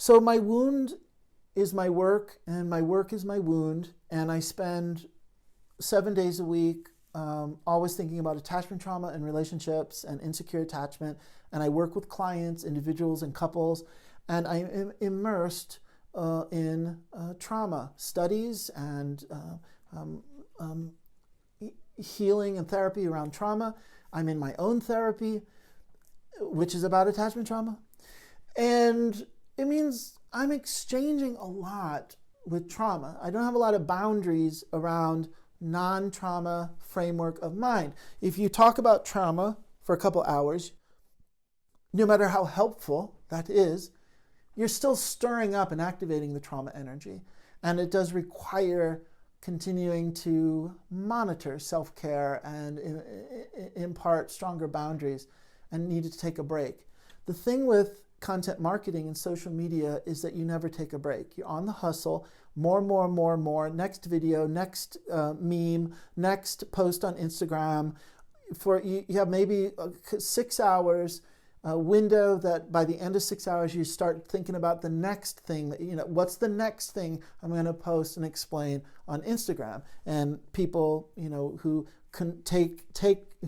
So my wound is my work, and my work is my wound, and I spend 7 days a week always thinking about attachment trauma and relationships and insecure attachment, and I work with clients, individuals, and couples, and I am immersed in trauma studies and healing and therapy around trauma. I'm in my own therapy, which is about attachment trauma, and it means I'm exchanging a lot with trauma. I don't have a lot of boundaries around non-trauma framework of mind. If you talk about trauma for a couple hours, no matter how helpful that is, you're still stirring up and activating the trauma energy. And it does require continuing to monitor self-care and impart stronger boundaries, and need to take a break. The thing with content marketing and social media is that you never take a break. You're on the hustle, more, next video, next meme, next post on Instagram. You have maybe 6 hours window that by the end of 6 hours you start thinking about the next thing that, what's the next thing I'm going to post and explain on Instagram. And people, who can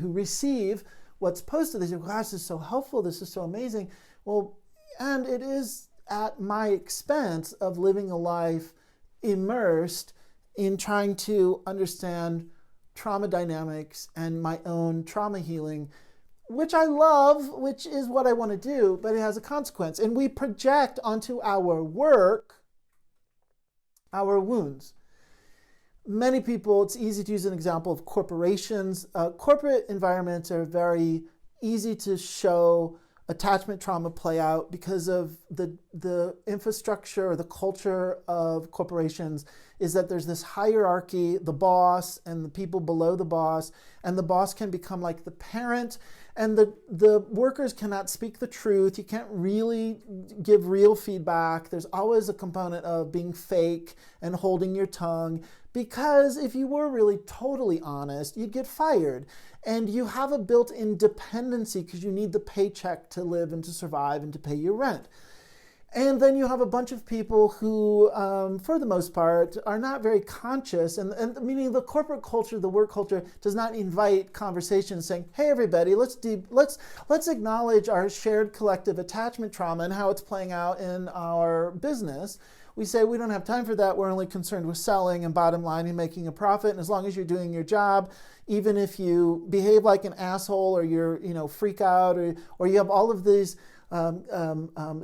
who receive what's posted, they say, gosh, this is so helpful, this is so amazing. Well, and it is at my expense of living a life immersed in trying to understand trauma dynamics and my own trauma healing, which I love, which is what I want to do, but it has a consequence. And we project onto our work our wounds. Many people, it's easy to use an example of corporations. Corporate environments are very easy to show attachment trauma play out because of the infrastructure or the culture of corporations is that there's this hierarchy, the boss and the people below the boss, and the boss can become like the parent, and the workers cannot speak the truth. You can't really give real feedback. There's always a component of being fake and holding your tongue, because if you were really totally honest, you'd get fired. And you have a built-in dependency because you need the paycheck to live and to survive and to pay your rent. And then you have a bunch of people who, for the most part, are not very conscious, and meaning the corporate culture, the work culture, does not invite conversations saying, hey, everybody, let's acknowledge our shared collective attachment trauma and how it's playing out in our business. We say we don't have time for that. We're only concerned with selling and bottom line and making a profit. And as long as you're doing your job, even if you behave like an asshole or you're, freak out or you have all of these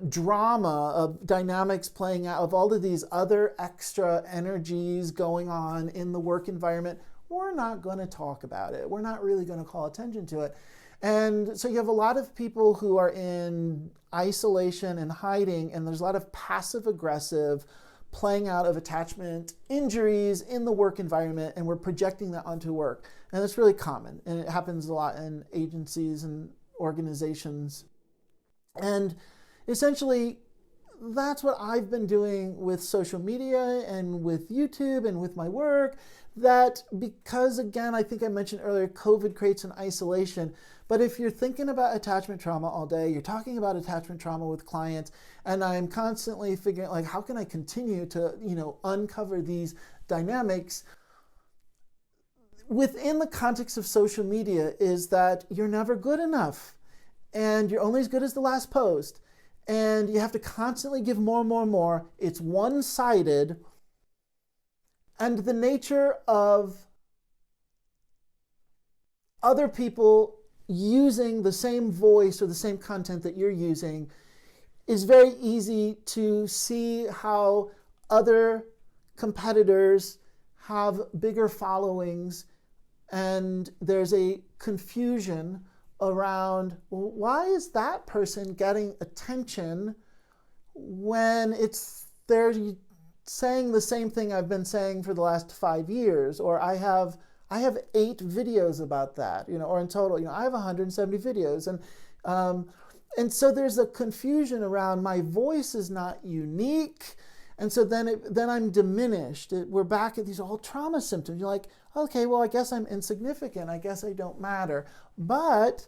drama of dynamics playing out, of all of these other extra energies going on in the work environment, we're not going to talk about it. We're not really going to call attention to it. And so you have a lot of people who are in isolation and hiding, and there's a lot of passive-aggressive playing out of attachment injuries in the work environment, and we're projecting that onto work. And it's really common, and it happens a lot in agencies and organizations. And essentially, that's what I've been doing with social media and with YouTube and with my work, that because, again, I think I mentioned earlier, COVID creates an isolation. But if you're thinking about attachment trauma all day, you're talking about attachment trauma with clients, and I'm constantly figuring, like, how can I continue to, uncover these dynamics within the context of social media, is that you're never good enough, and you're only as good as the last post. And you have to constantly give more. It's one-sided. And the nature of other people using the same voice or the same content that you're using is very easy to see how other competitors have bigger followings, and there's a confusion around, well, why is that person getting attention when they're saying the same thing I've been saying for the last 5 years, or I have 8 videos about that, or in total, I have 170 videos, and so there's a confusion around my voice is not unique. And so then I'm diminished. We're back at these old trauma symptoms. You're like, okay, well, I guess I'm insignificant. I guess I don't matter. But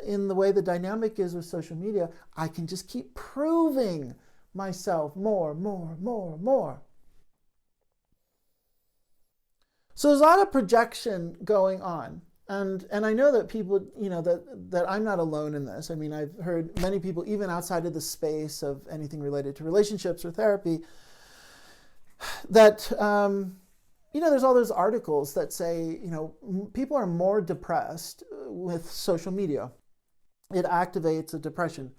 in the way the dynamic is with social media, I can just keep proving myself more, more, more, more. So there's a lot of projection going on. And I know that people, that I'm not alone in this. I mean, I've heard many people, even outside of the space of anything related to relationships or therapy, that, there's all those articles that say, people are more depressed with social media. It activates a depression.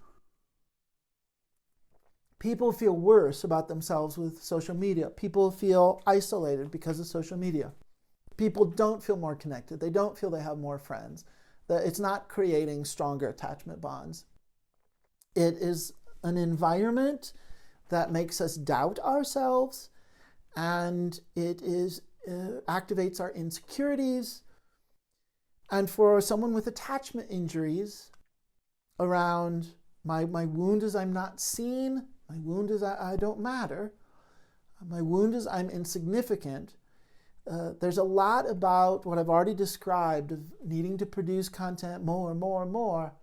People feel worse about themselves with social media. People feel isolated because of social media. People don't feel more connected. They don't feel they have more friends. That it's not creating stronger attachment bonds. It is an environment that makes us doubt ourselves, and it activates our insecurities. And for someone with attachment injuries around my wound is I'm not seen, my wound is I don't matter, my wound is I'm insignificant. There's a lot about what I've already described of needing to produce content more and more and more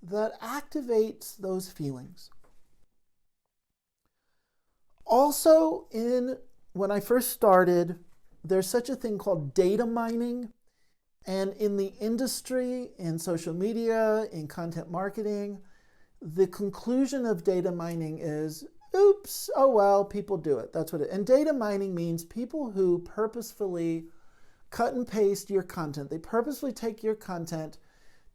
that activates those feelings. Also, when I first started, there's such a thing called data mining. And in the industry, in social media, in content marketing, the conclusion of data mining is, oops, oh well, people do it. That's what it is. And data mining means people who purposefully cut and paste your content. They purposefully take your content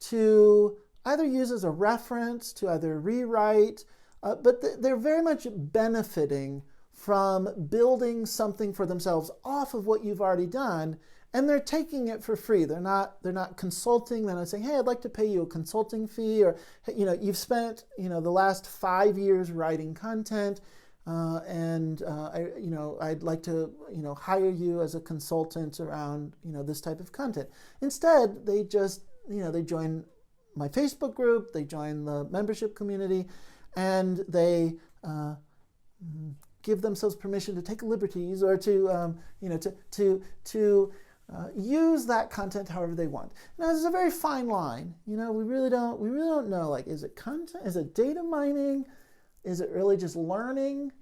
to either use as a reference, to either rewrite, but they're very much benefiting from building something for themselves off of what you've already done, and they're taking it for free. They're not consulting. They're not saying, hey, I'd like to pay you a consulting fee, or you've spent the last 5 years writing content, and I'd like to hire you as a consultant around this type of content. Instead, they just they join my Facebook group, they join the membership community, and they give themselves permission to take liberties or to use that content however they want. Now, this is a very fine line. We really don't know. Like, is it content? Is it data mining? Is it really just learning?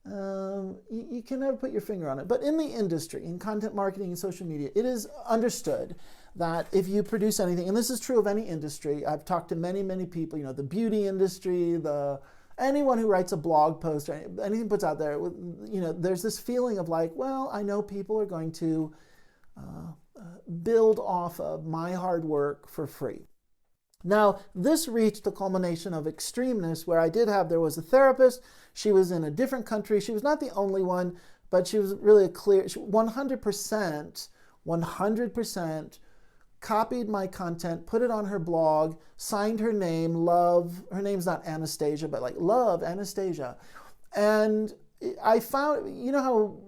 You can never put your finger on it. But in the industry, in content marketing and social media, it is understood that if you produce anything, and this is true of any industry, I've talked to many, many people, the beauty industry, anyone who writes a blog post or anything puts out there, there's this feeling of like, well, I know people are going to build off of my hard work for free. Now, this reached the culmination of extremeness where there was a therapist. She was in a different country. She was not the only one, but she was really 100% copied my content, put it on her blog, signed her name, Love. Her name's not Anastasia, but like Love Anastasia. And I found, how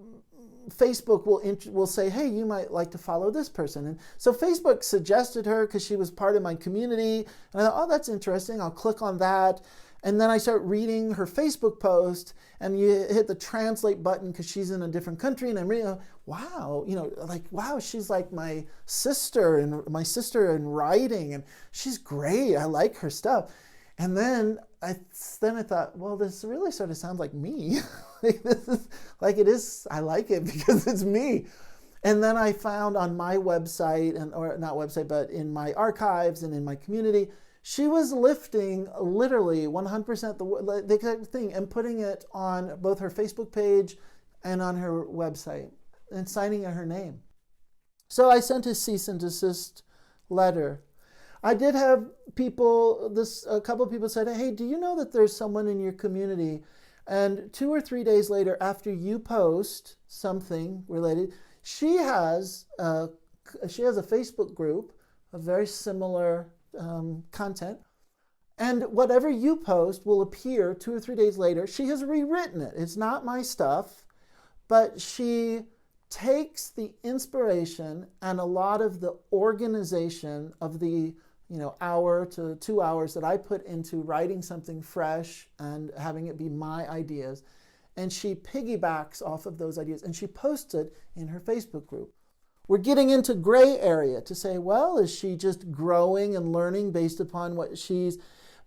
Facebook will say, hey, you might like to follow this person. And so Facebook suggested her because she was part of my community. And I thought, oh, that's interesting. I'll click on that. And then I start reading her Facebook post, and you hit the translate button because she's in a different country. And I'm reading, wow, wow, she's like my sister in writing, and she's great. I like her stuff. And then I thought, well, this really sort of sounds like me. This is like it is. I like it because it's me. And then I found on my website, or not website, but in my archives and in my community, she was lifting literally 100% the exact thing and putting it on both her Facebook page and on her website and signing her name. So I sent a cease and desist letter. I did have a couple of people said, hey, do you know that there's someone in your community? And 2 or 3 days later, after you post something related, she has a Facebook group of very similar content, and whatever you post will appear 2 or 3 days later. She has rewritten it. It's not my stuff, but she takes the inspiration and a lot of the organization of the hour to 2 hours that I put into writing something fresh and having it be my ideas, and she piggybacks off of those ideas and she posts it in her Facebook group. We're getting into gray area to say, well, is she just growing and learning based upon what she's...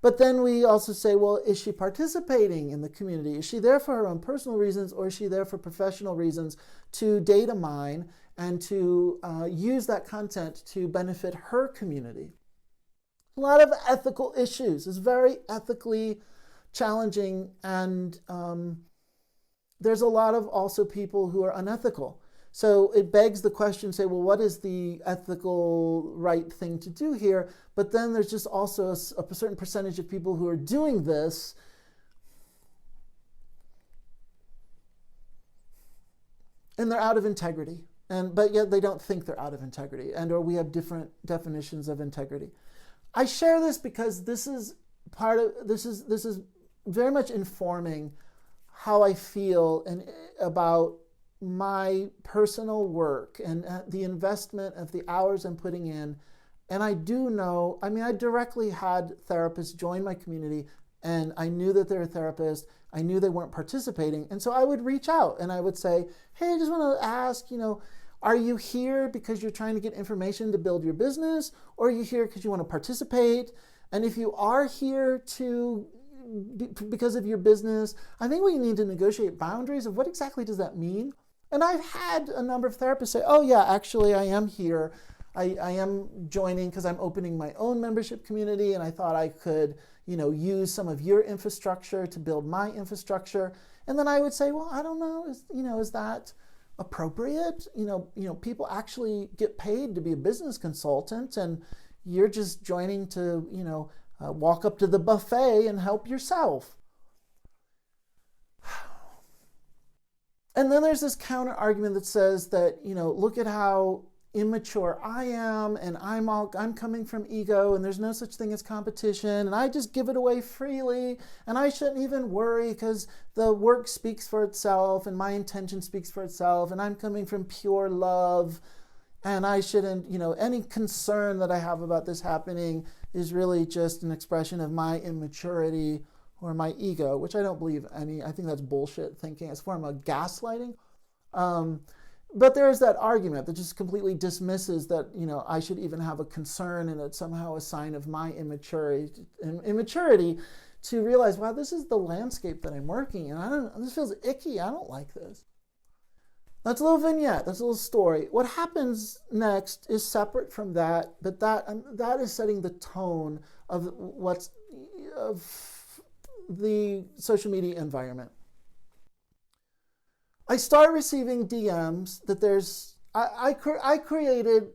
But then we also say, well, is she participating in the community? Is she there for her own personal reasons, or is she there for professional reasons to data mine and to use that content to benefit her community? A lot of ethical issues. It's very ethically challenging, and there's a lot of also people who are unethical. So it begs the question, say, well, what is the ethical right thing to do here? But then there's just also a certain percentage of people who are doing this and they're out of integrity. But yet they don't think they're out of integrity, or we have different definitions of integrity. I share this because this is very much informing how I feel about my personal work and the investment of the hours I'm putting in. And I do know, I directly had therapists join my community, and I knew that they're a therapist. I knew they weren't participating. And so I would reach out and I would say, hey, I just want to ask, are you here because you're trying to get information to build your business, or are you here because you want to participate? And if you are here because of your business, I think we need to negotiate boundaries of what exactly does that mean. And I've had a number of therapists say, oh yeah, actually I am here. I am joining because I'm opening my own membership community, and I thought I could, use some of your infrastructure to build my infrastructure. And then I would say, well, I don't know, is that appropriate? People actually get paid to be a business consultant, and you're just joining to, walk up to the buffet and help yourself. And then there's this counter argument that says that, look at how immature I am, and I'm coming from ego, and there's no such thing as competition, and I just give it away freely, and I shouldn't even worry because the work speaks for itself, and my intention speaks for itself, and I'm coming from pure love, and I shouldn't, any concern that I have about this happening is really just an expression of my immaturity or my ego, which I don't believe any. I think that's bullshit thinking. It's a form of gaslighting. But there's that argument that just completely dismisses that, I should even have a concern, and it's somehow a sign of my immaturity to realize, wow, this is the landscape that I'm working in. This feels icky. I don't like this. That's a little vignette. That's a little story. What happens next is separate from that, but that is setting the tone of the social media environment. I start receiving DMs that I created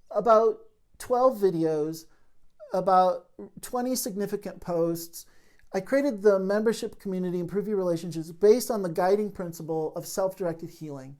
about 12 videos, about 20 significant posts. I created the membership community, Improve Your Relationships, based on the guiding principle of self-directed healing.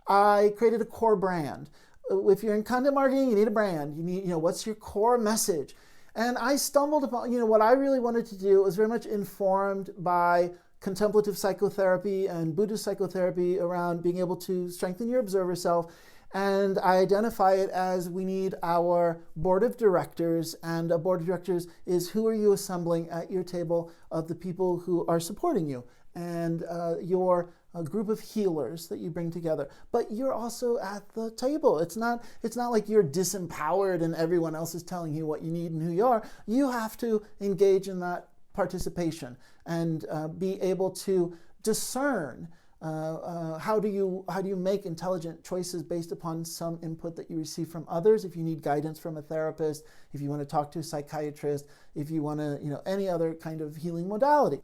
I created a core brand. If you're in content marketing, you need a brand. You need, what's your core message? And I stumbled upon, what I really wanted to do was very much informed by contemplative psychotherapy and Buddhist psychotherapy around being able to strengthen your observer self. And I identify it as we need our board of directors, and a board of directors is who are you assembling at your table of the people who are supporting you, and your group of healers that you bring together. But you're also at the table. It's not like you're disempowered and everyone else is telling you what you need and who you are. You have to engage in that participation and be able to discern how do you make intelligent choices based upon some input that you receive from others. If you need guidance from a therapist, if you want to talk to a psychiatrist, if you want to, any other kind of healing modality.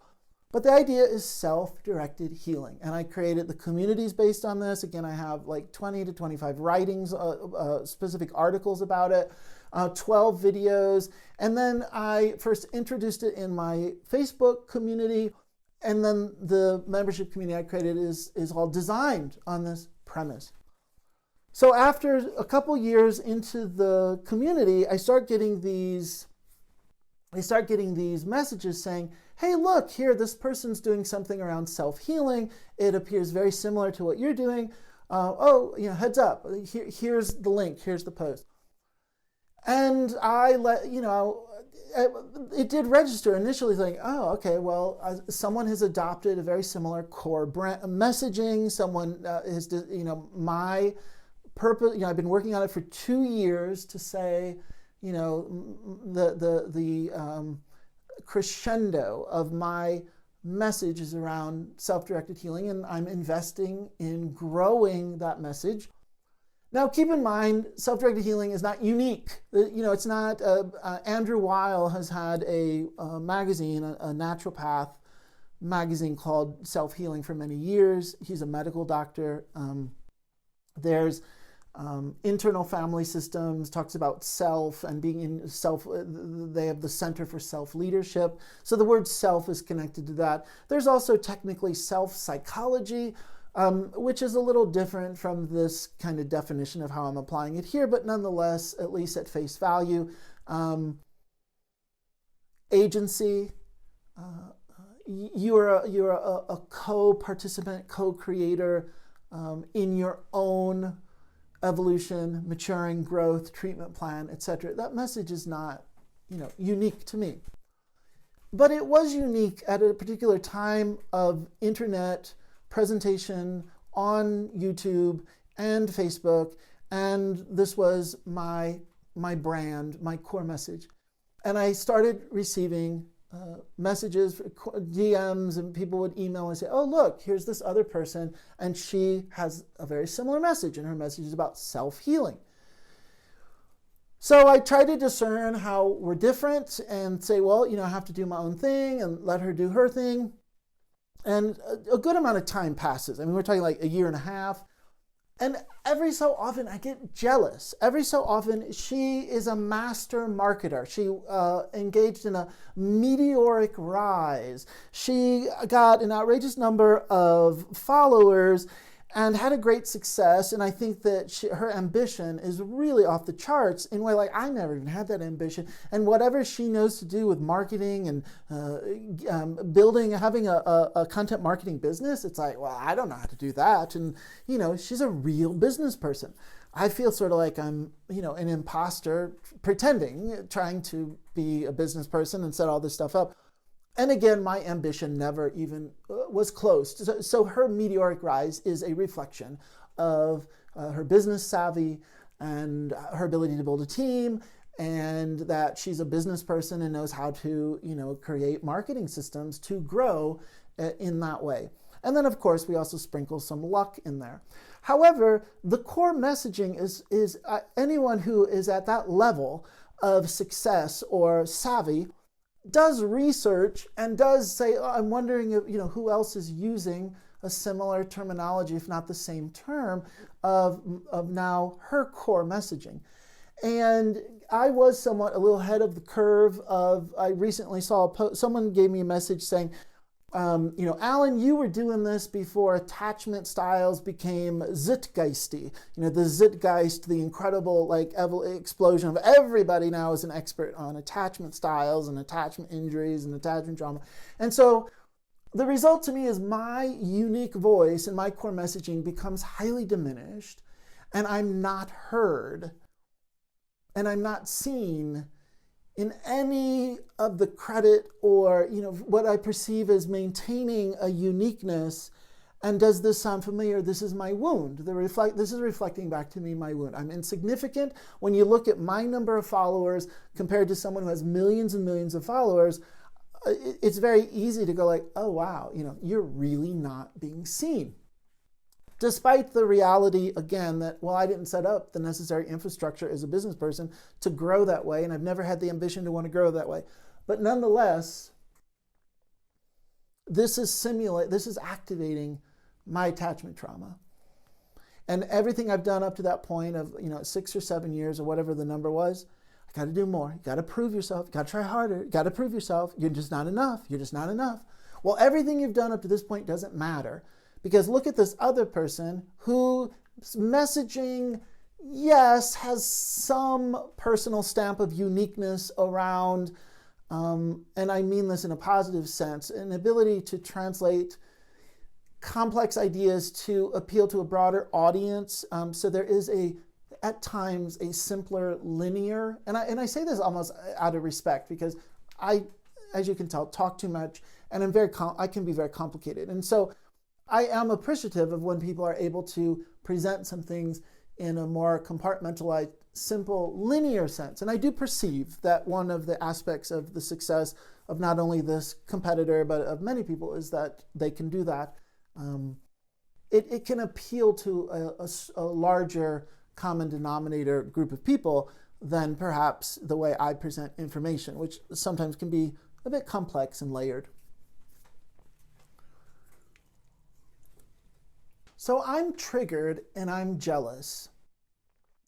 But the idea is self-directed healing. And I created the communities based on this. Again, I have like 20 to 25 writings, specific articles about it, 12 videos. And then I first introduced it in my Facebook community. And then the membership community I created is all designed on this premise. So after a couple years into the community, I start getting these messages saying, hey, look, here, this person's doing something around self-healing. It appears very similar to what you're doing. Heads up, here's the link, here's the post. And it did register initially thinking, oh, okay, well, someone has adopted a very similar core brand messaging. Someone my purpose, I've been working on it for 2 years to say, the crescendo of my message is around self-directed healing, and I'm investing in growing that message. Now, keep in mind, self-directed healing is not unique. It's not, Andrew Weil has had a magazine, a naturopath magazine called Self-Healing for many years. He's a medical doctor. There's internal family systems, talks about self and being in self. They have the Center for Self-Leadership. So the word self is connected to that. There's also technically self-psychology, which is a little different from this kind of definition of how I'm applying it here, but nonetheless, at least at face value, agency. You're a co-participant, co-creator in your own evolution, maturing, growth, treatment plan, etc. That message is not, unique to me. But it was unique at a particular time of internet presentation on YouTube and Facebook, and this was my brand, my core message. And I started receiving messages, DMs, and people would email and say, oh, look, here's this other person, and she has a very similar message, and her message is about self-healing. So I tried to discern how we're different and say, well, I have to do my own thing and let her do her thing. And a good amount of time passes. I mean, we're talking like a year and a half. And every so often I get jealous. Every so often she is a master marketer. She engaged in a meteoric rise. She got an outrageous number of followers and had a great success. And I think that her ambition is really off the charts in a way like I never even had that ambition. And whatever she knows to do with marketing and building, having a content marketing business, it's like, well, I don't know how to do that. And, she's a real business person. I feel sort of like I'm, an imposter pretending, trying to be a business person and set all this stuff up. And again, my ambition never even was close. So her meteoric rise is a reflection of her business savvy and her ability to build a team, and that she's a business person and knows how to, create marketing systems to grow in that way. And then, of course, we also sprinkle some luck in there. However, the core messaging is anyone who is at that level of success or savvy does research and does say, oh, I'm wondering if, who else is using a similar terminology, if not the same term, of now her core messaging. And I was somewhat a little ahead of the curve I recently saw someone gave me a message saying, Alan, you were doing this before attachment styles became zeitgeisty. The zeitgeist, the incredible explosion of everybody now is an expert on attachment styles and attachment injuries and attachment trauma. And so the result to me is my unique voice and my core messaging becomes highly diminished, and I'm not heard, and I'm not seen in any of the credit or what I perceive as maintaining a uniqueness. And does this sound familiar? This is my wound. This is reflecting back to me my wound. I'm insignificant. When you look at my number of followers compared to someone who has millions and millions of followers, it's very easy to go like, oh wow, you're really not being seen. Despite the reality, again, that, well, I didn't set up the necessary infrastructure as a business person to grow that way, and I've never had the ambition to want to grow that way. But nonetheless, this is activating my attachment trauma. And everything I've done up to that point of 6 or 7 years or whatever the number was, I got to do more. You got to prove yourself. You got to try harder. You got to prove yourself. You're just not enough. You're just not enough. Well, everything you've done up to this point doesn't matter. Because look at this other person whose messaging, yes, has some personal stamp of uniqueness around, and I mean this in a positive sense, an ability to translate complex ideas to appeal to a broader audience. So there is at times a simpler linear, and I say this almost out of respect because I, as you can tell, talk too much, and I can be very complicated. And so I am appreciative of when people are able to present some things in a more compartmentalized, simple, linear sense. And I do perceive that one of the aspects of the success of not only this competitor, but of many people, is that they can do that. It can appeal to a larger common denominator group of people than perhaps the way I present information, which sometimes can be a bit complex and layered. So I'm triggered and I'm jealous.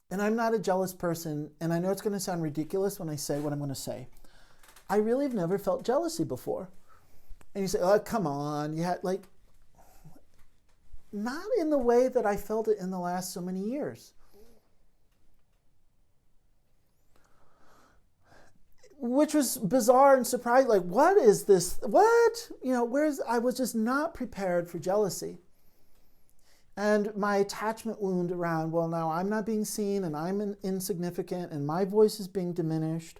And I'm not a jealous person, and I know it's going to sound ridiculous when I say what I'm going to say. I really have never felt jealousy before. And you say, oh, come on. You had, like, not in the way that I felt it in the last so many years. Which was bizarre and surprising. Like, what is this? What? I was just not prepared for jealousy. And my attachment wound around, well, now I'm not being seen and I'm insignificant and my voice is being diminished.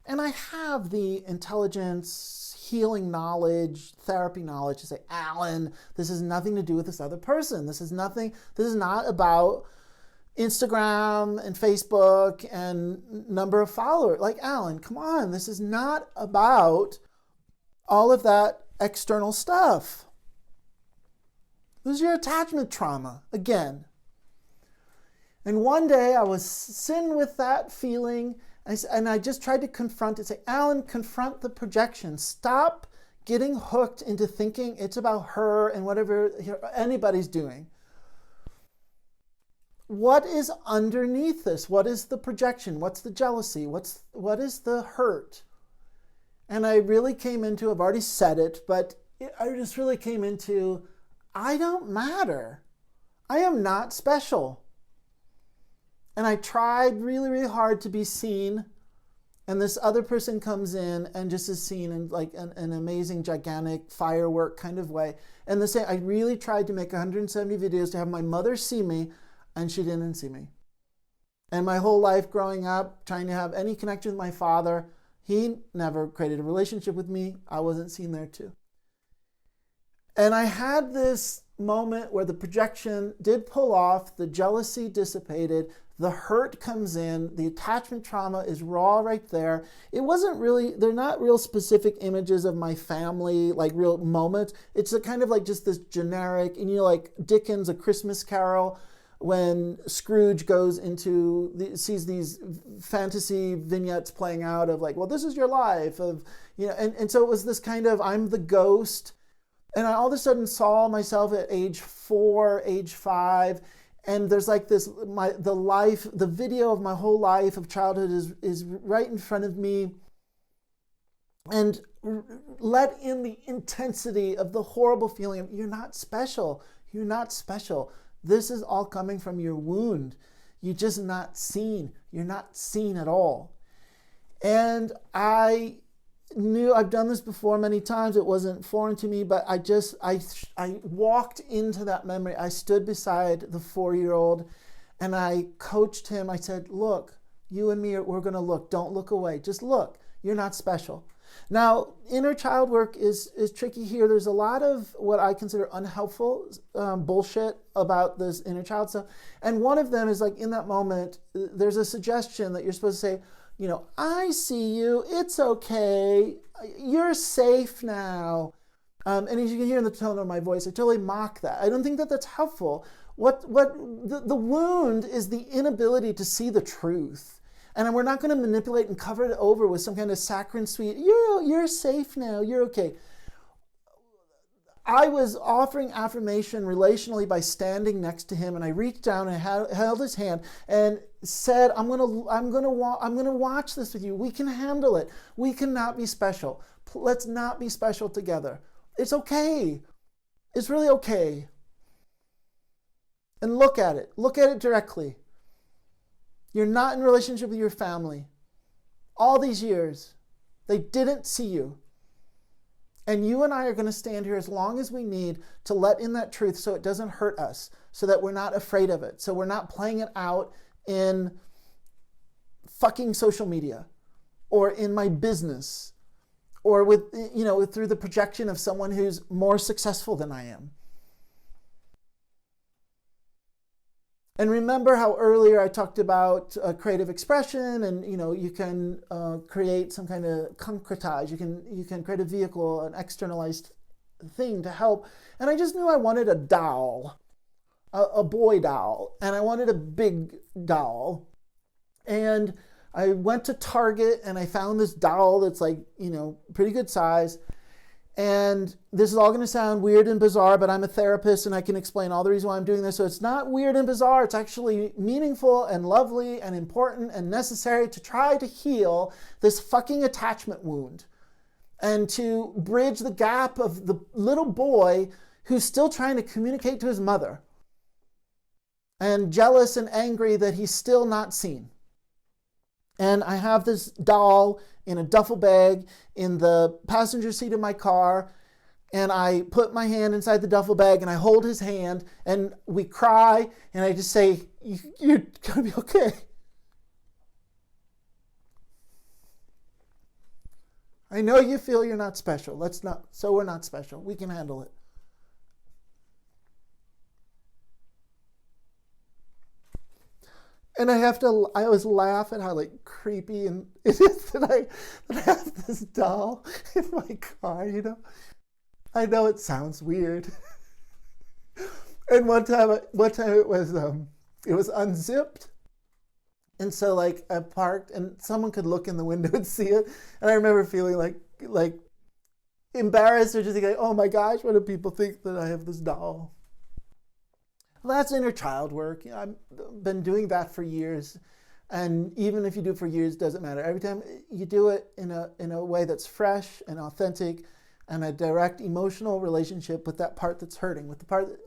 And I have the intelligence, healing knowledge, therapy knowledge to say, Alan, this has nothing to do with this other person. This is not about Instagram and Facebook and number of followers. Like, Alan, come on, this is not about all of that external stuff. This is your attachment trauma, again. And one day I was sitting with that feeling, and I just tried to confront it, say, Alan, confront the projection. Stop getting hooked into thinking it's about her and whatever anybody's doing. What is underneath this? What is the projection? What's the jealousy? What is the hurt? And I really came into, I've already said it, but I just really came into, I don't matter. I am not special. And I tried really, really hard to be seen. And this other person comes in and just is seen in like an amazing, gigantic firework kind of way. And I really tried to make 170 videos to have my mother see me, and she didn't see me. And my whole life growing up, trying to have any connection with my father, he never created a relationship with me. I wasn't seen there too. And I had this moment where the projection did pull off, the jealousy dissipated, the hurt comes in, the attachment trauma is raw right there. It wasn't really, they're not real specific images of my family, like real moments. It's a kind of like just this generic, and like Dickens' A Christmas Carol, when Scrooge goes sees these fantasy vignettes playing out of like, well, this is your life, and so it was this kind of, I'm the ghost. And I all of a sudden saw myself at age 4, age 5, and there's like this, the video of my whole life of childhood is right in front of me, and let in the intensity of the horrible feeling of, you're not special, you're not special. This is all coming from your wound. You're just not seen. You're not seen at all. And I knew, I've done this before many times, it wasn't foreign to me, but I walked into that memory. I stood beside the 4-year-old and I coached him. I said, look, you and me, we're going to look. Don't look away. Just look. You're not special. Now, inner child work is tricky here. There's a lot of what I consider unhelpful bullshit about this inner child stuff. And one of them is like, in that moment, there's a suggestion that you're supposed to say, I see you, it's okay, you're safe now. And as you can hear in the tone of my voice, I totally mock that. I don't think that that's helpful. The wound is the inability to see the truth. And we're not going to manipulate and cover it over with some kind of saccharine sweet, you're safe now, you're okay. I was offering affirmation relationally by standing next to him, and I reached down and held his hand and said, I'm gonna watch this with you. We can handle it. We cannot be special. Let's not be special together. It's okay. It's really okay. And look at it. Look at it directly. You're not in a relationship with your family. All these years, they didn't see you. And you and I are going to stand here as long as we need to let in that truth so it doesn't hurt us, so that we're not afraid of it, so we're not playing it out in fucking social media or in my business or through the projection of someone who's more successful than I am. And remember how earlier I talked about creative expression, and you can create some kind of concretize. You can create a vehicle, an externalized thing to help. And I just knew I wanted a doll, a boy doll, and I wanted a big doll. And I went to Target and I found this doll that's like, pretty good size. And this is all going to sound weird and bizarre, but I'm a therapist and I can explain all the reasons why I'm doing this. So it's not weird and bizarre. It's actually meaningful and lovely and important and necessary to try to heal this fucking attachment wound and to bridge the gap of the little boy who's still trying to communicate to his mother and jealous and angry that he's still not seen. And I have this doll in a duffel bag in the passenger seat of my car, and I put my hand inside the duffel bag and I hold his hand and we cry, and I just say, you're gonna be okay. I know you feel you're not special. So we're not special. We can handle it. And I always laugh at how creepy and it is that I have this doll in my car, I know it sounds weird. And one time it was unzipped. And so I parked and someone could look in the window and see it. And I remember feeling like embarrassed or just oh my gosh, what do people think that I have this doll? Well, that's inner child work. I've been doing that for years. And even if you do it for years, it doesn't matter. Every time you do it in a way that's fresh and authentic and a direct emotional relationship with that part that's hurting, with the part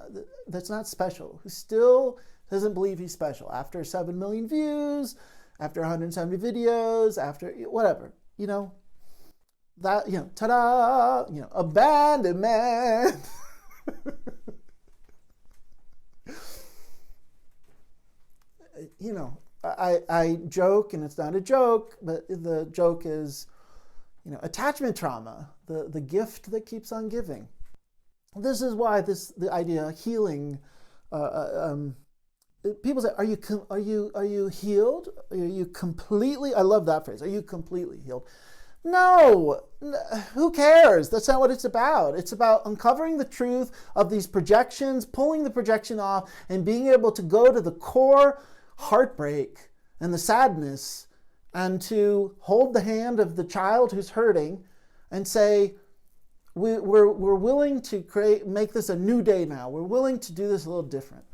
that's not special, who still doesn't believe he's special after 7 million views, after 170 videos, after whatever, that, ta-da, abandonment. I joke, and it's not a joke, but the joke is, attachment trauma, the gift that keeps on giving. This is why the idea of healing, people say, are you healed? Are you completely, I love that phrase, are you completely healed? No, who cares? That's not what it's about. It's about uncovering the truth of these projections, pulling the projection off, and being able to go to the core heartbreak and the sadness, and to hold the hand of the child who's hurting and say, we're willing to make this a new day now. We're willing to do this a little different.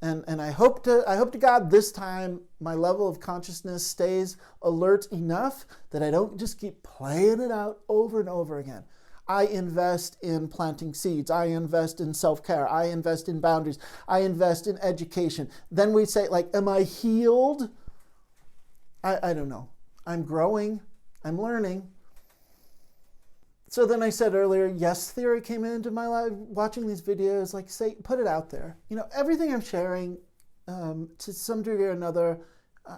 And I hope to God this time my level of consciousness stays alert enough that I don't just keep playing it out over and over again. I invest in planting seeds. I invest in self-care. I invest in boundaries. I invest in education. Then we say, am I healed? I don't know. I'm growing. I'm learning. So then I said earlier, yes theory came into my life, watching these videos, put it out there. Everything I'm sharing, to some degree or another,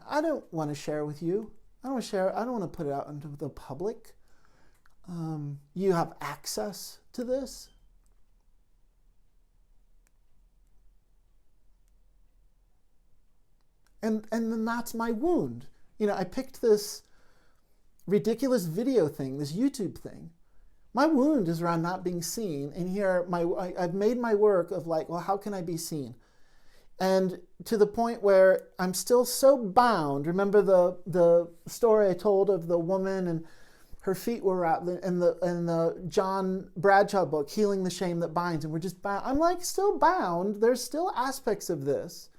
I don't want to share with you. I don't want to put it out into the public. You have access to this. And then that's my wound. I picked this ridiculous video thing, this YouTube thing. My wound is around not being seen. And here I've made my work of how can I be seen? And to the point where I'm still so bound. Remember the story I told of the woman and her feet were wrapped in the John Bradshaw book, Healing the Shame That Binds, and we're just bound. I'm still bound. There's still aspects of this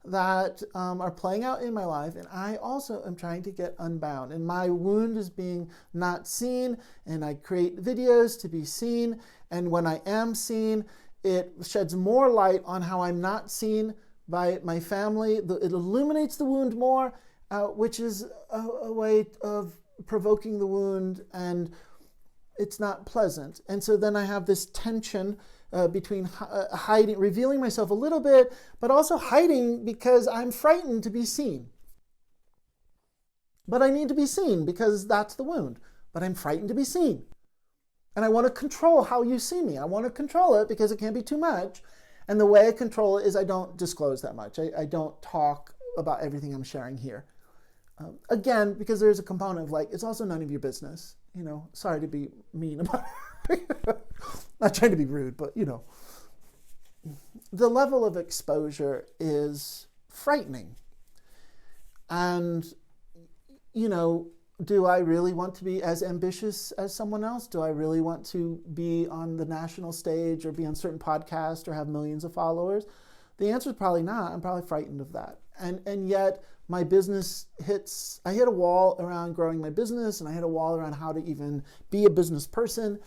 that are playing out in my life, and I also am trying to get unbound. And my wound is being not seen, and I create videos to be seen, and when I am seen, it sheds more light on how I'm not seen by my family. It illuminates the wound more, which is a way of provoking the wound, and it's not pleasant. And so then I have this tension between hiding, revealing myself a little bit, but also hiding because I'm frightened to be seen. But I need to be seen because that's the wound. But I'm frightened to be seen. And I want to control how you see me. I want to control it because it can't be too much. And the way I control it is I don't disclose that much. I don't talk about everything I'm sharing here. Again, because there's a component of like, it's also none of your business. Sorry to be mean about it. Not trying to be rude, but the level of exposure is frightening. And, do I really want to be as ambitious as someone else? Do I really want to be on the national stage or be on certain podcasts or have millions of followers? The answer is probably not. I'm probably frightened of that. And yet my business I hit a wall around growing my business, and I hit a wall around how to even be a business person.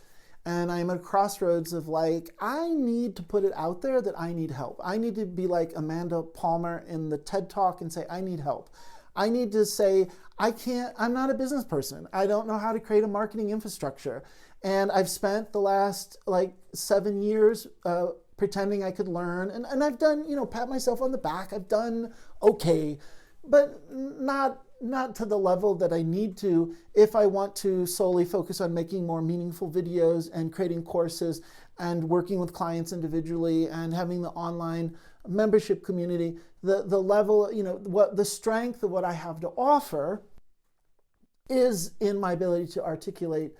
And I'm at a crossroads of like, I need to put it out there that I need help. I need to be like Amanda Palmer in the TED Talk and say, I need help. I need to say, I'm not a business person. I don't know how to create a marketing infrastructure. And I've spent the last 7 years pretending I could learn. And I've done, pat myself on the back. I've done okay, but not to the level that I need to if I want to solely focus on making more meaningful videos and creating courses and working with clients individually and having the online membership community. The level, what the strength of what I have to offer is in my ability to articulate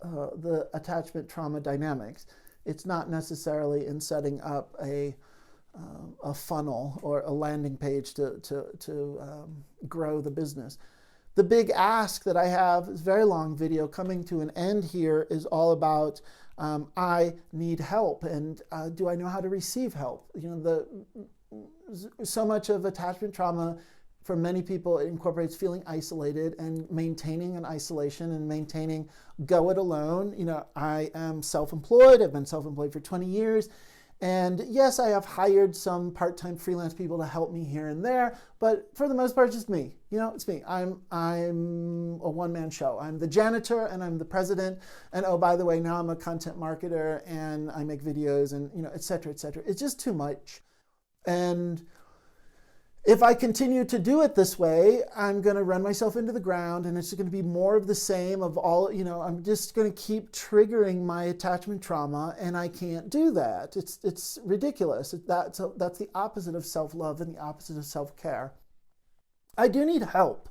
the attachment trauma dynamics. It's not necessarily in setting up a funnel or a landing page to grow the business. The big ask that I have, is a very long video coming to an end here, is all about I need help, and do I know how to receive help? So much of attachment trauma for many people, it incorporates feeling isolated and maintaining an isolation and maintaining go it alone. I am self-employed. I've been self-employed for 20 years. And yes, I have hired some part-time freelance people to help me here and there, but for the most part, it's just me. It's me. I'm a one-man show. I'm the janitor and I'm the president. And oh, by the way, now I'm a content marketer and I make videos and, et cetera, et cetera. It's just too much. And if I continue to do it this way, I'm going to run myself into the ground, and it's going to be more of the same of all, I'm just going to keep triggering my attachment trauma, and I can't do that. It's ridiculous. That's the opposite of self-love and the opposite of self-care. I do need help.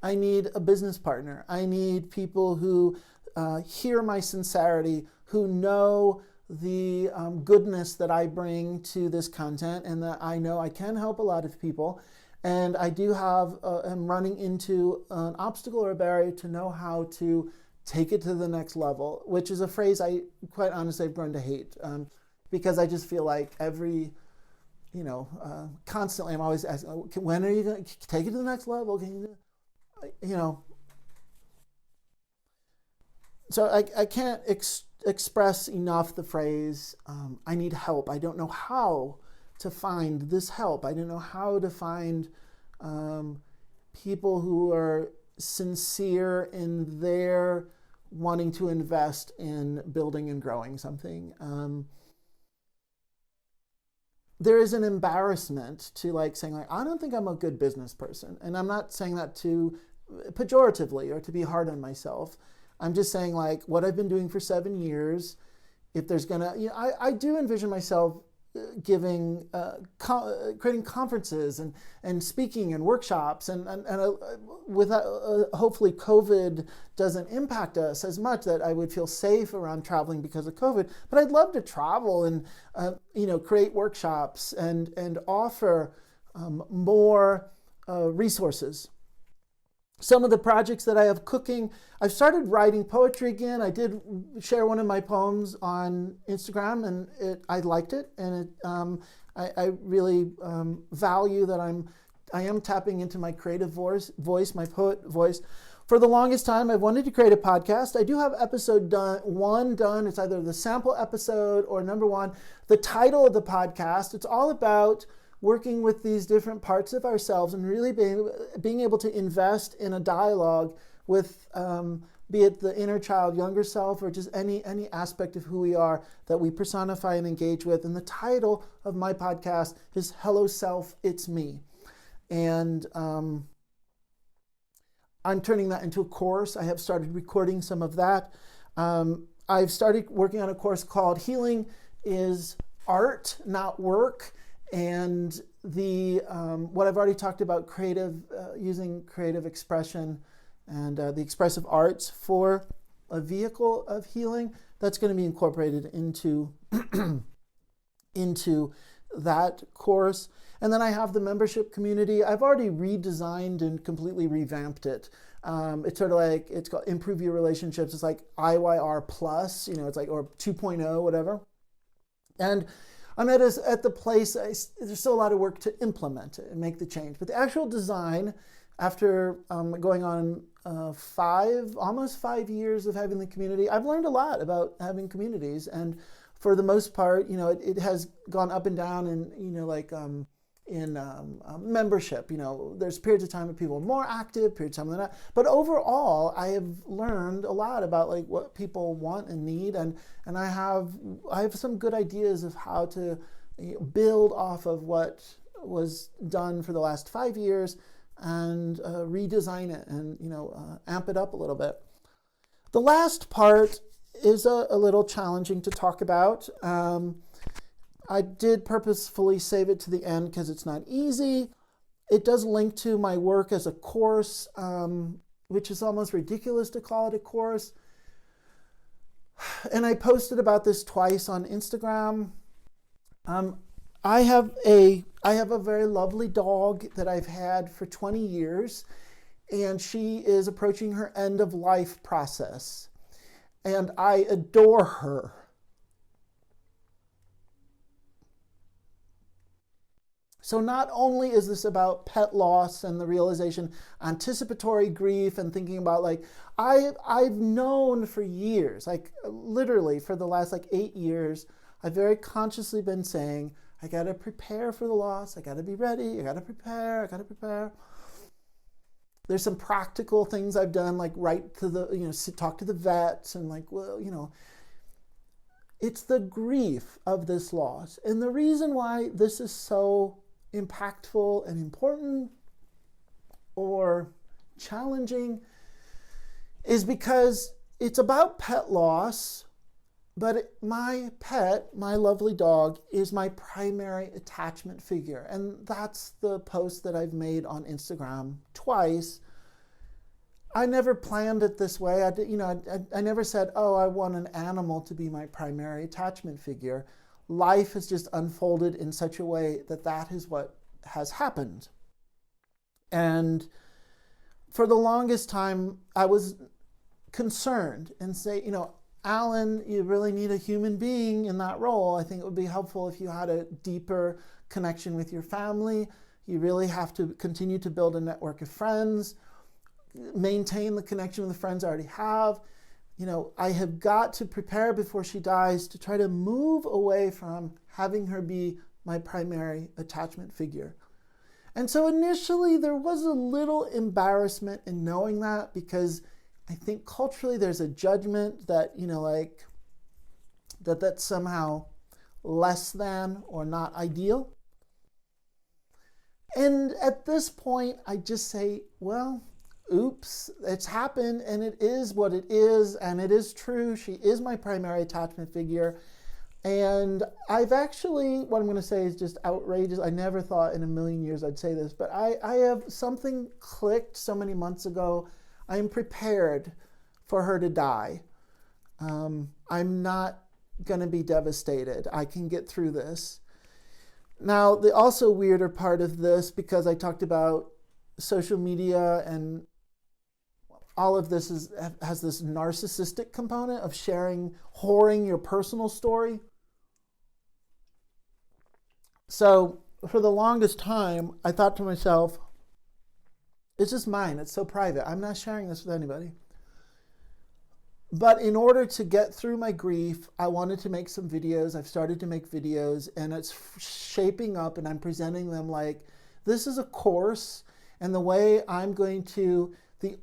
I need a business partner. I need people who hear my sincerity, who know the goodness that I bring to this content, and that I know I can help a lot of people. And I do am running into an obstacle or a barrier to know how to take it to the next level, which is a phrase I quite honestly have grown to hate, because I just feel like constantly I'm always asking, when are you going to take it to the next level? So I can't express enough the phrase, I need help. I don't know how to find this help. I don't know how to find people who are sincere in their wanting to invest in building and growing something. There is an embarrassment to saying I don't think I'm a good business person. And I'm not saying that to pejoratively or to be hard on myself. I'm just saying what I've been doing for 7 years, if there's I do envision myself giving, creating conferences and speaking and workshops and with hopefully COVID doesn't impact us as much, that I would feel safe around traveling because of COVID. But I'd love to travel and, create workshops and offer more resources. Some of the projects that I have cooking, I've started writing poetry again. I did share one of my poems on Instagram, and I liked it. And I really value that I am tapping into my creative voice, my poet voice. For the longest time, I've wanted to create a podcast. I do have episode one done. It's either the sample episode or number one. The title of the podcast, it's all about working with these different parts of ourselves and really being able to invest in a dialogue with, be it the inner child, younger self, or just any aspect of who we are that we personify and engage with. And the title of my podcast is Hello Self, It's Me. And I'm turning that into a course. I have started recording some of that. I've started working on a course called Healing is art, not work, and the what I've already talked about, using creative expression and the expressive arts for a vehicle of healing, that's going to be incorporated into into that course. And then I have the membership community. I've already redesigned and completely revamped it. It's sort of like, it's called Improve Your Relationships. It's like IYR Plus, it's like, or 2.0, whatever. And I'm at the place, there's still a lot of work to implement it and make the change. But the actual design, after going on almost 5 years of having the community, I've learned a lot about having communities. And for the most part, it has gone up and down in membership. There's periods of time when people are more active, periods of time when they're not. But overall, I have learned a lot about like what people want and need, and I have some good ideas of how to build off of what was done for the last 5 years and redesign it and amp it up a little bit. The last part is a little challenging to talk about. I did purposefully save it to the end because it's not easy. It does link to my work as a course, which is almost ridiculous to call it a course. And I posted about this twice on Instagram. I have a very lovely dog that I've had for 20 years, and she is approaching her end of life process. And I adore her. So not only is this about pet loss and the realization, anticipatory grief, and thinking about like, I've known for years, like literally for the last 8 years, I've very consciously been saying, I got to prepare for the loss. I got to be ready. I got to prepare. There's some practical things I've done, like write to the, talk to the vets and like, it's the grief of this loss. And the reason why this is so impactful and important or challenging is because it's about pet loss, but my pet, my lovely dog, is my primary attachment figure. And that's the post that I've made on Instagram twice. I never planned it this way. I never said, oh, I want an animal to be my primary attachment figure. Life has just unfolded in such a way that is what has happened. And for the longest time, I was concerned and say, Alan, you really need a human being in that role. I think it would be helpful if you had a deeper connection with your family. You really have to continue to build a network of friends, maintain the connection with the friends I already have. I have got to prepare before she dies to try to move away from having her be my primary attachment figure. And so initially there was a little embarrassment in knowing that, because I think culturally there's a judgment that, that's somehow less than or not ideal. And at this point, I just say, well, oops, it's happened, and it is what it is, and it is true. She is my primary attachment figure. And I've actually, what I'm going to say is just outrageous. I never thought in a million years I'd say this, but I have something clicked so many months ago. I am prepared for her to die. I'm not going to be devastated. I can get through this. Now, the also weirder part of this, because I talked about social media and all of this has this narcissistic component of whoring your personal story. So for the longest time, I thought to myself, it's just mine. It's so private. I'm not sharing this with anybody. But in order to get through my grief, I wanted to make some videos. I've started to make videos, and it's shaping up, and I'm presenting them like, this is a course, and the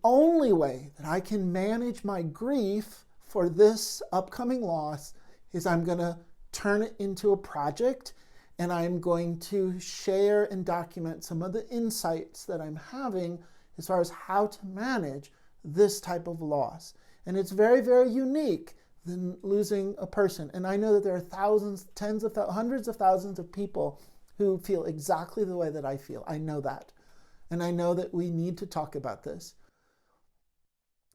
only way that I can manage my grief for this upcoming loss is I'm going to turn it into a project, and I'm going to share and document some of the insights that I'm having as far as how to manage this type of loss. And it's very, very unique. than losing a person. And I know that there are thousands, hundreds of thousands of people who feel exactly the way that I feel. I know that. And I know that we need to talk about this.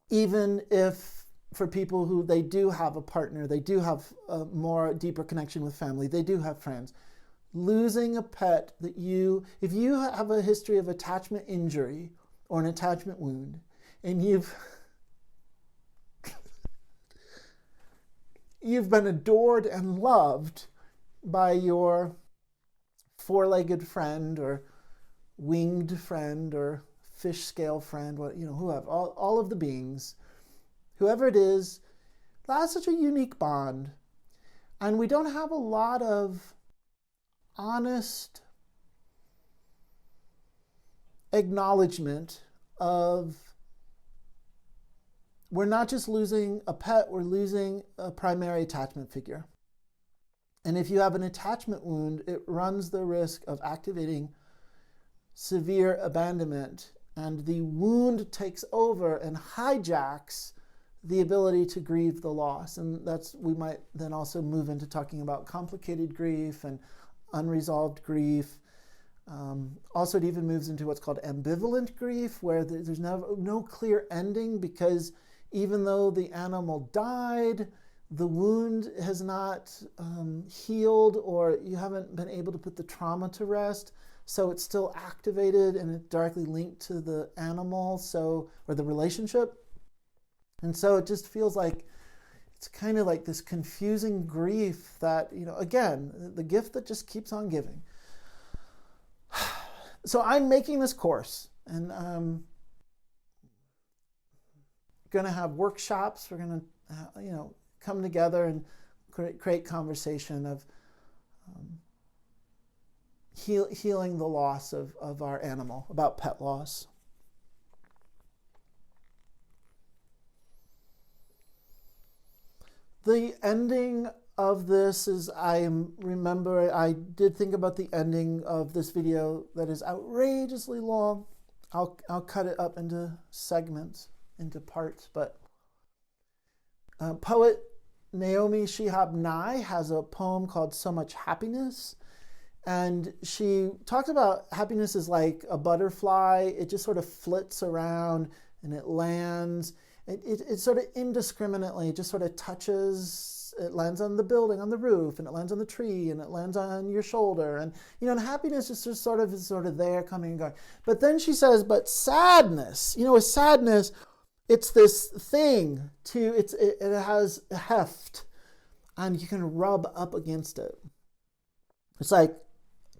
Even if for people who they do have a partner, they do have a more deeper connection with family, they do have friends. Losing a pet that if you have a history of attachment injury or an attachment wound, and you've been adored and loved by your four-legged friend or winged friend or fish scale friend, whoever, all of the beings, whoever it is, that's such a unique bond. And we don't have a lot of honest acknowledgement of, we're not just losing a pet, we're losing a primary attachment figure. And if you have an attachment wound, it runs the risk of activating severe abandonment, and the wound takes over and hijacks the ability to grieve the loss. And we might then also move into talking about complicated grief and unresolved grief. Also, it even moves into what's called ambivalent grief, where there's no clear ending, because even though the animal died, the wound has not healed, or you haven't been able to put the trauma to rest. So it's still activated and it's directly linked to the animal, or the relationship. And so it just feels like it's kind of like this confusing grief that, again, the gift that just keeps on giving. So I'm making this course, and I'm going to have workshops. We're going to, come together and create conversation of healing the loss of our animal, about pet loss. The ending of this is, I did think about the ending of this video that is outrageously long. I'll cut it up into segments, into parts, but poet Naomi Shihab Nye has a poem called So Much Happiness. And she talks about happiness as like a butterfly. It just sort of flits around and it lands. It sort of indiscriminately just sort of touches. It lands on the building, on the roof, and it lands on the tree, and it lands on your shoulder. And, and happiness is just sort of there, coming and going. But then she says, but sadness, with sadness, it's this thing it has a heft, and you can rub up against it. It's like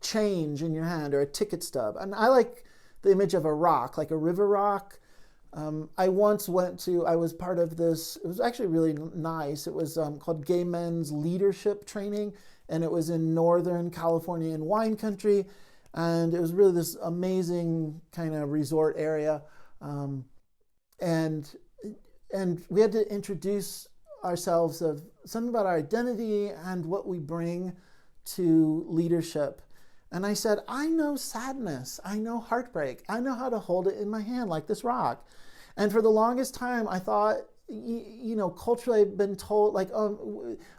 change in your hand, or a ticket stub. And I like the image of a rock, like a river rock. I once I was part of this, it was actually really nice. It was called Gay Men's Leadership Training, and it was in Northern California in wine country. And it was really this amazing kind of resort area. And we had to introduce ourselves of something about our identity and what we bring to leadership. And I said, I know sadness, I know heartbreak, I know how to hold it in my hand like this rock. And for the longest time, I thought, culturally I've been told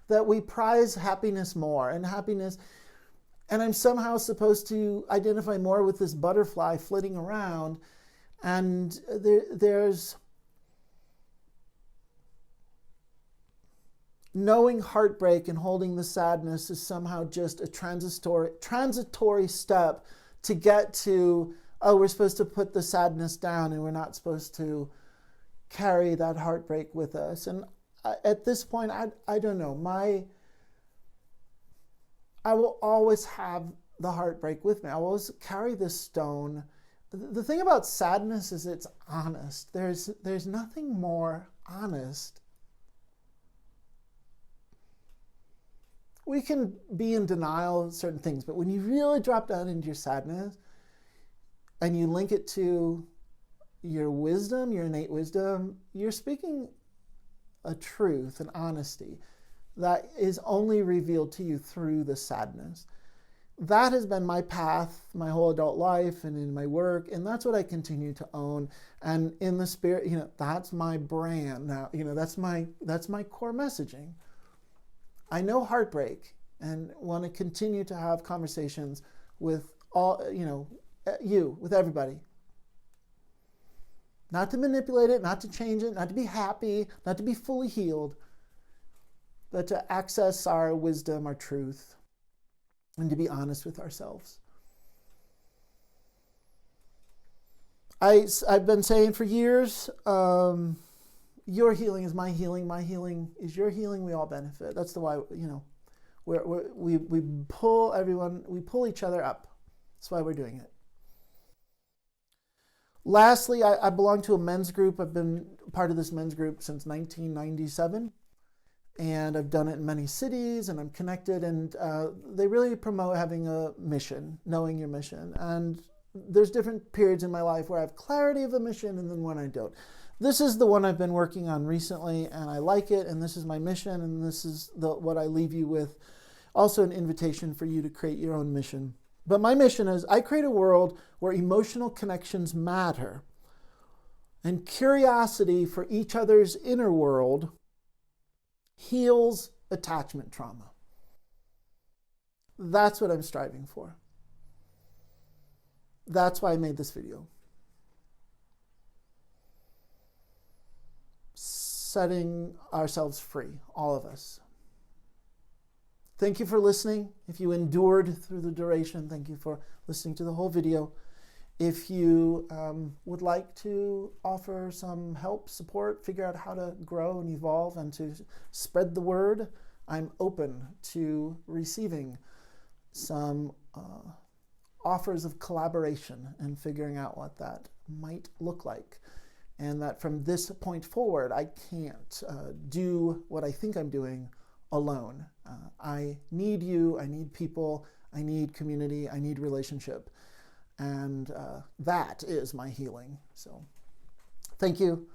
that we prize happiness more, and I'm somehow supposed to identify more with this butterfly flitting around. And there's knowing heartbreak and holding the sadness is somehow just a transitory step to get to, we're supposed to put the sadness down, and we're not supposed to carry that heartbreak with us. And at this point, I don't know, I will always have the heartbreak with me. I will always carry this stone. The thing about sadness is it's honest. There's nothing more honest. We can be in denial of certain things, but when you really drop down into your sadness and you link it to your wisdom, your innate wisdom, you're speaking a truth, an honesty that is only revealed to you through the sadness. that has been my path my whole adult life and in my work, and that's what I continue to own. And in the spirit, that's my brand now. That's my core messaging. I know heartbreak and want to continue to have conversations with all, with everybody. Not to manipulate it, not to change it, not to be happy, not to be fully healed, but to access our wisdom, our truth, and to be honest with ourselves. I've been saying for years, your healing is my healing is your healing. We all benefit. That's the why, we pull each other up. That's why we're doing it. Lastly, I belong to a men's group. I've been part of this men's group since 1997. And I've done it in many cities, and I'm connected, and they really promote having a mission, knowing your mission. And there's different periods in my life where I have clarity of a mission and then when I don't. This is the one I've been working on recently, and I like it, and this is my mission, and this is what I leave you with. Also an invitation for you to create your own mission. But my mission is I create a world where emotional connections matter, and curiosity for each other's inner world heals attachment trauma. That's what I'm striving for. That's why I made this video. Setting ourselves free, all of us. Thank you for listening. If you endured through the duration, thank you for listening to the whole video. If you would like to offer some help, support, figure out how to grow and evolve and to spread the word, I'm open to receiving some offers of collaboration and figuring out what that might look like. And that from this point forward, I can't do what I think I'm doing alone. I need you, I need people, I need community, I need relationship. And that is my healing. So thank you.